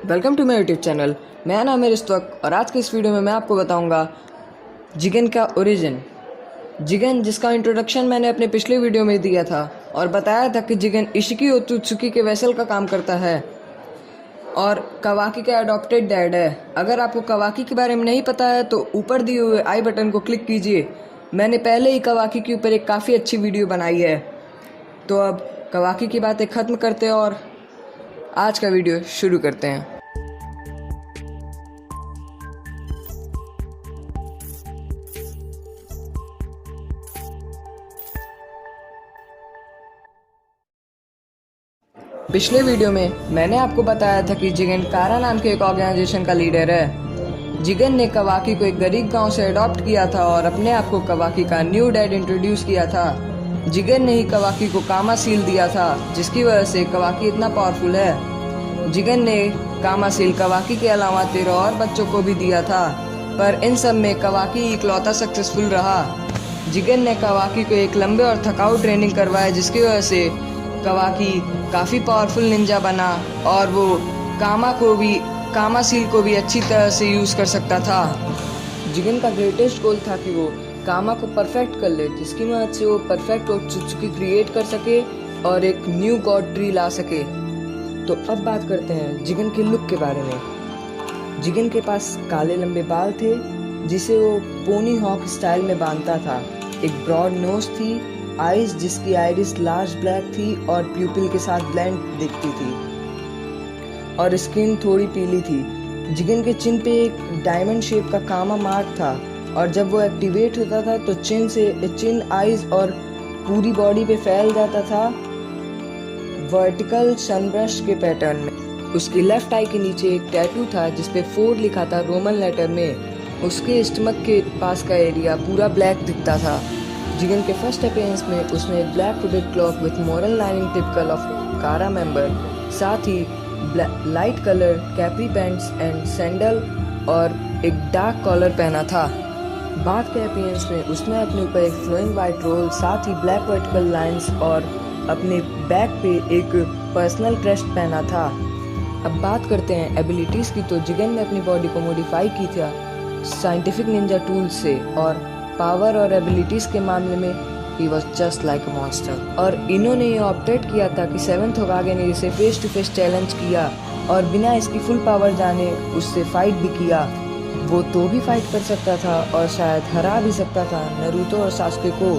Welcome to my YouTube channel. मेरा नाम है रिस्तक और आज के इस वीडियो में मैं आपको बताऊंगा जिगन का ओरिजिन। जिगन जिसका इंट्रोडक्शन मैंने अपने पिछले वीडियो में दिया था और बताया था कि जिगन इशिकी ओत्सुत्सुकी के वेसल का काम करता है और कवाकी का अडॉप्टेड डैड है। अगर आपको कवाकी के बारे में नहीं पता है तो ऊपर दिए हुए आई बटन को क्लिक कीजिए। मैंने पहले ही कवाकी के ऊपर एक काफ़ी अच्छी वीडियो बनाई है। तो अब कवाकी की बातें ख़त्म करते हैं और आज का वीडियो शुरू करते हैं। पिछले वीडियो में मैंने आपको बताया था कि जिगन कारा नाम के एक ऑर्गेनाइजेशन का लीडर है। जिगन ने कवाकी को एक गरीब गांव से अडॉप्ट किया था और अपने आप को कवाकी का न्यू डैड इंट्रोड्यूस किया था। जिगन ने ही कवाकी को कामा सील दिया था, जिसकी वजह से कवाकी इतना पावरफुल है। जिगन ने कामा सील कवाकी के अलावा 13 और बच्चों को भी दिया था, पर इन सब में कवाकी इकलौता सक्सेसफुल रहा। जिगन ने कवाकी को एक लंबे और थकाऊ ट्रेनिंग करवाया, जिसकी वजह से कवाकी काफ़ी पावरफुल निंजा बना और वो कामा सील को भी अच्छी तरह से यूज़ कर सकता था। जिगन का ग्रेटेस्ट गोल था कि वो कामा को परफेक्ट कर ले, जिसकी मदद से वो परफेक्ट ओत्सुत्सुकी क्रिएट कर सके और एक न्यू गॉड ट्री ला सके। तो अब बात करते हैं जिगन के लुक के बारे में। जिगन के पास काले लंबे बाल थे जिसे वो पोनी हॉक स्टाइल में बांधता था। एक ब्रॉड नोज थी, आईज जिसकी आइरिस लार्ज ब्लैक थी और प्यूपिल के साथ ब्लेंड दिखती थी और स्किन थोड़ी पीली थी। जिगन के चिन पे एक डायमंड शेप का कामा मार्क था और जब वो एक्टिवेट होता था तो चिन आईज और पूरी बॉडी पे फैल जाता था वर्टिकल सनब्रश के पैटर्न में। उसकी लेफ्ट आई के नीचे एक टैटू था जिसपे 4 लिखा था रोमन लेटर में। उसके स्टमक के पास का एरिया पूरा ब्लैक दिखता था। जिगन के फर्स्ट अपीयरेंस में उसने एक black hooded cloak with moral lining typical of Kara member, साथ ही light colour capri pants and sandal और एक डार्क कॉलर पहना था। बाद के अपीयरेंस में उसने अपने ऊपर एक फ्लोइंग वाइट रोल, साथ ही ब्लैक वर्टिकल लाइंस और अपने बैक पे एक पर्सनल क्रेस्ट पहना था। अब बात करते हैं एबिलिटीज़ की। तो जिगन ने अपनी बॉडी को मॉडिफाई की था साइंटिफिक निंजा टूल्स से और पावर और एबिलिटीज के मामले में he was just like a monster. और इन्होंने ये ऑप्टेट किया था कि 7th होकागे ने इसे फेस टू फेस चैलेंज किया और बिना इसकी फुल पावर जाने उससे फाइट भी किया। वो तो भी फाइट कर सकता था और शायद हरा भी सकता था नारुतो और सास्के को,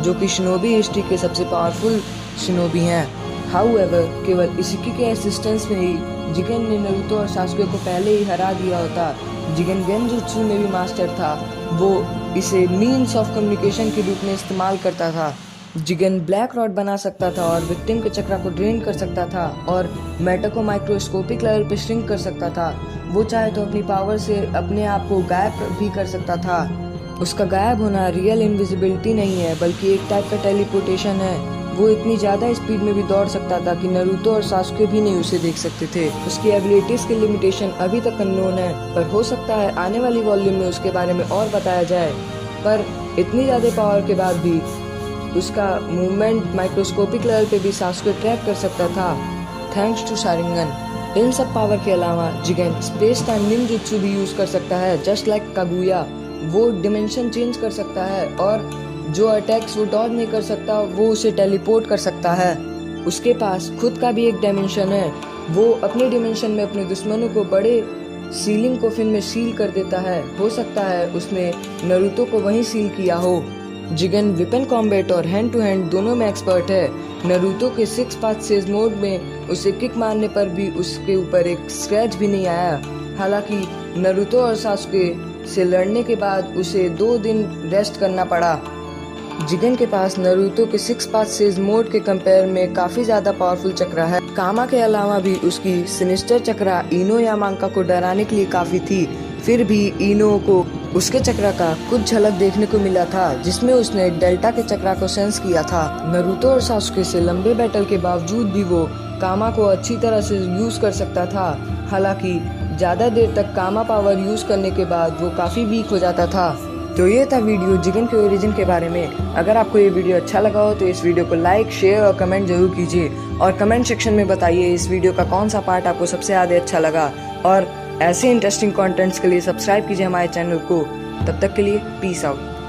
जो कि शिनोबी हिस्ट्री के सबसे पावरफुल शिनोबी हैं। हाउएवर केवल इशिकी के असिस्टेंस में ही जिगन ने नारुतो और सास्के को पहले ही हरा दिया होता। जिगन गेंजुत्सु में भी मास्टर था। वो इसे मीन्स ऑफ कम्युनिकेशन के रूप में इस्तेमाल करता था। जिगन ब्लैक रॉड बना सकता था और विक्टिम के चक्रा को ड्रेन कर सकता था और मैटर को माइक्रोस्कोपिक लेवल पे श्रिंक कर सकता था। वो चाहे तो अपनी पावर से अपने आप को गायब भी कर सकता था। उसका गायब होना रियल इनविजिबिलिटी नहीं है बल्कि एक टाइप का टेलीपोर्टेशन है। वो इतनी ज़्यादा स्पीड में भी दौड़ सकता था कि नारुतो और सास्के भी नहीं उसे देख सकते थे। उसकी एबिलिटीज़ की लिमिटेशन अभी तक अननोन है, पर हो सकता है आने वाली वॉल्यूम में उसके बारे में और बताया जाए। पर इतनी ज़्यादा पावर के बाद भी उसका मूवमेंट माइक्रोस्कोपिक लेवल पे भी सास्के ट्रैक कर सकता था, थैंक्स टू शारिंगन। इन सब पावर के अलावा जिगन स्पेस टाइम निंजुत्सु भी यूज़ कर सकता है, जस्ट लाइक कागुया। वो डिमेंशन चेंज कर सकता है और जो अटैक्स वो डॉज नहीं कर सकता वो उसे टेलीपोर्ट कर सकता है। उसके पास खुद का भी एक डायमेंशन है। वो अपने डिमेंशन में अपने दुश्मनों को बड़े सीलिंग कोफिन में सील कर देता है। हो सकता है उसने नारुतो को वहीं सील किया हो। जिगन वेपन कॉम्बैट और हैंड टू हैंड दोनों में एक्सपर्ट है। नारुतो के 6 पाथ सेज मोड में उसे किक मारने पर भी उसके ऊपर एक स्क्रैच भी नहीं आया। हालांकि नारुतो और सास्के से लड़ने के बाद उसे 2 दिन रेस्ट करना पड़ा। जिगन के पास नारुतो के 6 पाथ सेज मोड के कंपेयर में काफी ज्यादा पावरफुल चक्रा है। कामा के अलावा भी उसकी सिनिस्टर चक्रा इनो यामांका को डराने के लिए काफी थी। फिर भी इनो को उसके चक्रा का कुछ झलक देखने को मिला था, जिसमें उसने डेल्टा के चक्रा को सेंस किया था। नारुतो और सास्के से लंबे बैटल के बावजूद भी वो कामा को अच्छी तरह से यूज कर सकता था। हालांकि ज्यादा देर तक कामा पावर यूज करने के बाद वो काफी वीक हो जाता था। तो ये था वीडियो जिगन के ओरिजिन के बारे में। अगर आपको ये वीडियो अच्छा लगा हो तो इस वीडियो को लाइक, शेयर और कमेंट जरूर कीजिए और कमेंट सेक्शन में बताइए इस वीडियो का कौन सा पार्ट आपको सबसे ज़्यादा अच्छा लगा। और ऐसे इंटरेस्टिंग कंटेंट्स के लिए सब्सक्राइब कीजिए हमारे चैनल को। तब तक के लिए पीस आउट।